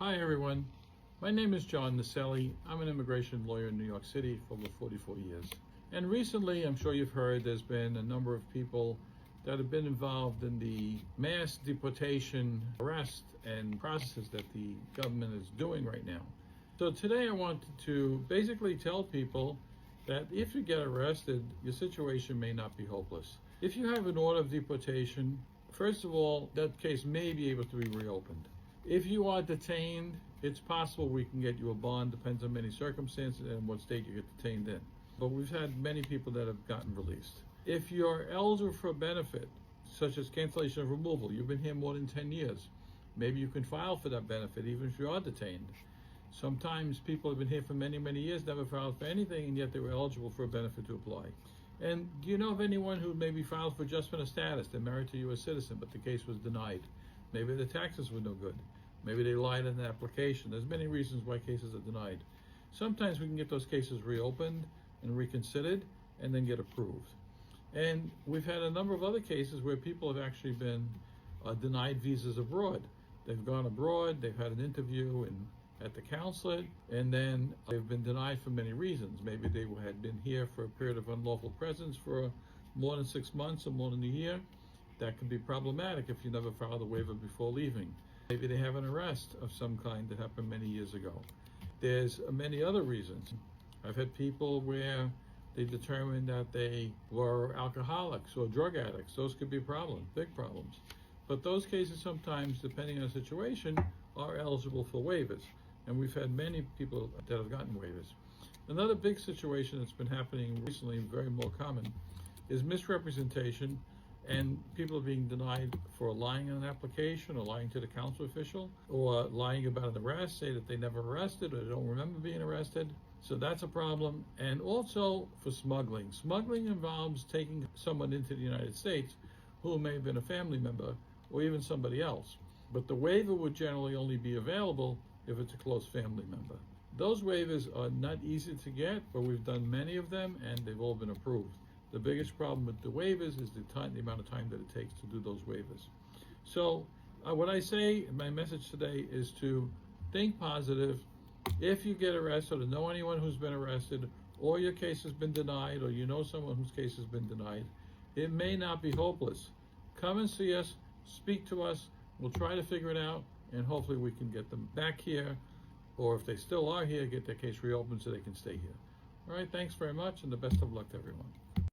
Hi everyone, my name is John Naselli. I'm an immigration lawyer in New York City for over 44 years. And recently, I'm sure you've heard, there's been a number of people that have been involved in the mass deportation, arrest, and processes that the government is doing right now. So today I wanted to basically tell people that if you get arrested, your situation may not be hopeless. If you have an order of deportation, first of all, that case may be able to be reopened. If you are detained, it's possible we can get you a bond, depends on many circumstances and what state you get detained in. But we've had many people that have gotten released. If you're eligible for a benefit, such as cancellation of removal, you've been here more than 10 years, maybe you can file for that benefit even if you are detained. Sometimes people have been here for many, many years, never filed for anything, and yet they were eligible for a benefit to apply. And do you know of anyone who maybe filed for adjustment of status? They're married to a U.S. citizen, but the case was denied. Maybe the taxes were no good. Maybe they lied in the application. There's many reasons why cases are denied. Sometimes we can get those cases reopened and reconsidered and then get approved. And we've had a number of other cases where people have actually been denied visas abroad. They've gone abroad, they've had an interview at the consulate, and then they've been denied for many reasons. Maybe they had been here for a period of unlawful presence for more than 6 months or more than a year. That could be problematic if you never filed a waiver before leaving. Maybe they have an arrest of some kind that happened many years ago. There's many other reasons. I've had people where they determined that they were alcoholics or drug addicts. Those could be problems, big problems. But those cases sometimes, depending on the situation, are eligible for waivers. And we've had many people that have gotten waivers. Another big situation that's been happening recently, very more common, is misrepresentation, and people are being denied for lying on an application or lying to the consular official or lying about an arrest, say that they never arrested or don't remember being arrested. So that's a problem. And also for smuggling. Smuggling involves taking someone into the United States who may have been a family member or even somebody else. But the waiver would generally only be available if it's a close family member. Those waivers are not easy to get, but we've done many of them and they've all been approved. The biggest problem with the waivers is the amount of time that it takes to do those waivers. So what I say, my message today is to think positive. If you get arrested or know anyone who's been arrested, or your case has been denied, or you know someone whose case has been denied, it may not be hopeless. Come and see us, speak to us, we'll try to figure it out, and hopefully we can get them back here, or if they still are here, get their case reopened so they can stay here. All right, thanks very much, and the best of luck to everyone.